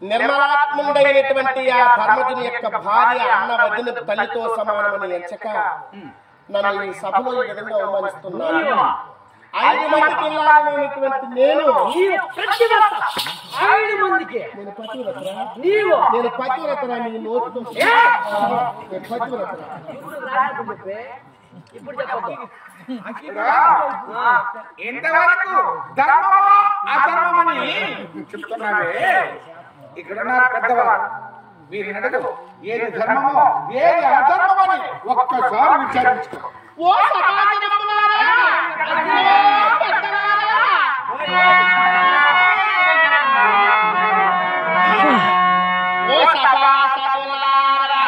నిర్మలాత్ముడైనటువంటి ఆ ధర్మజుని యొక్క భార్య అన్న వదిన తల్లితో సమానమని ఎంచక నన్ను ఈ సభలో ఈ విధంగా అవమానిస్తున్నాను. 5 మందికి ఇల్లాలైనటువంటి నేను పతివ్రతరా నీ నోటితో ఇంతవరకు ధర్మమో అధర్మమని చెప్తున్నావే. ఇక్కడ పెద్దవారు వీరిని అడగదు ఏది ధర్మమో ఏది అధర్మమని ఒక్కసారి విచారించుకో. ఓ సమాజములారా, ఓ సభాసదులారా,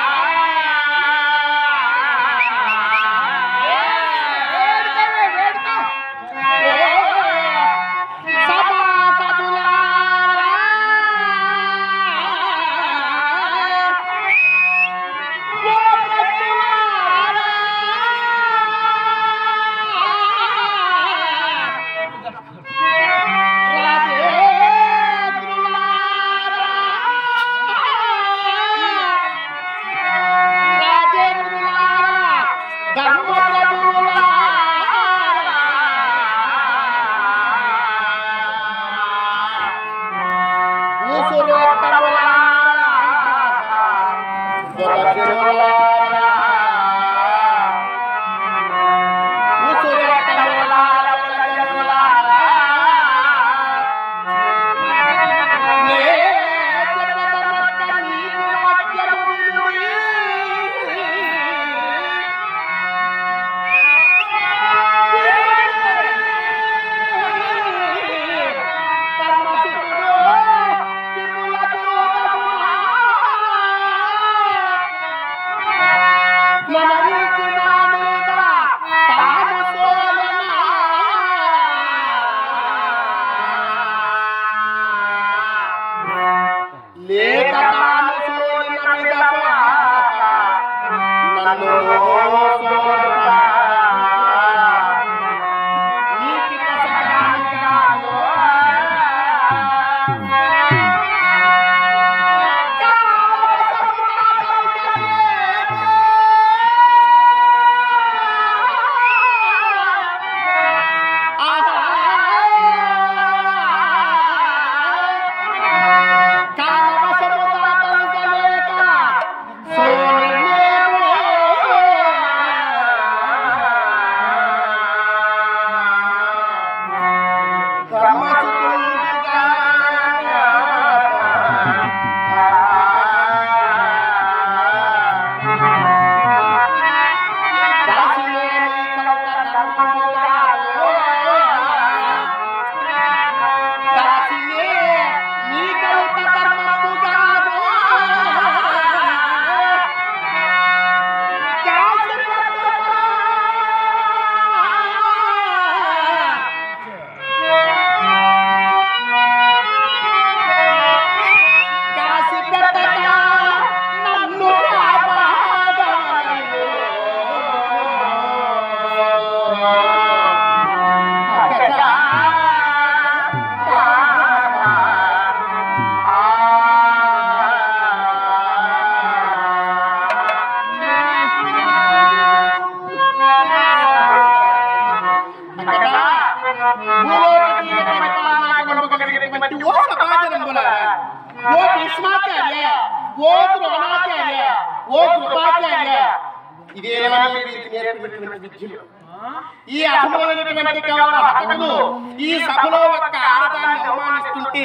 ఈ అధములైనటువంటి హతములు ఈ సభలో ఒక్క ఆడదాన్ని అవమానిస్తుంటే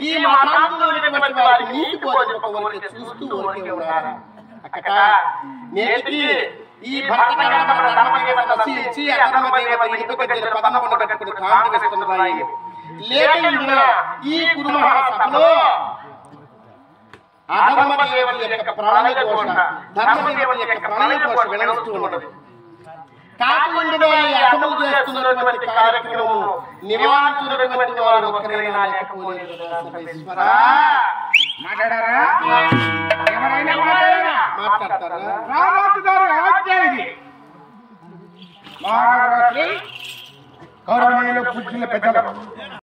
ఈ మతాంతులైనటువంటి వారికి నీతి బోధింపవలసి చూస్తూ ఉన్నారు. అక్కడ నేటికి ఈ భర్త ధర్మదేవత నశించి అధర్మదేవత ఇనుపగజ్జల పదమును కట్టుకుని కాంతి వేస్తున్నదాయి. లేక ఈ కురుమహాసభలో అధర్మదేవత యొక్క ప్రళయ ఘోష, ధర్మదేవత యొక్క ప్రళయ ఘోష వినవస్తూ ఉన్నది. కాకుండా ఈ అధములు చేస్తున్నటువంటి కార్యక్రమం నివారించినటువంటి వారు ఒక్కరైనా లేకపోలేదు. మాట్లాడారా? ఆయన మాట్లాడినా మాట్లాడతారా? రారాజు గారి ఆజ్ఞ ఇది. మహారాజు గౌరవనీయులు పూజ్యుల పెద్దలు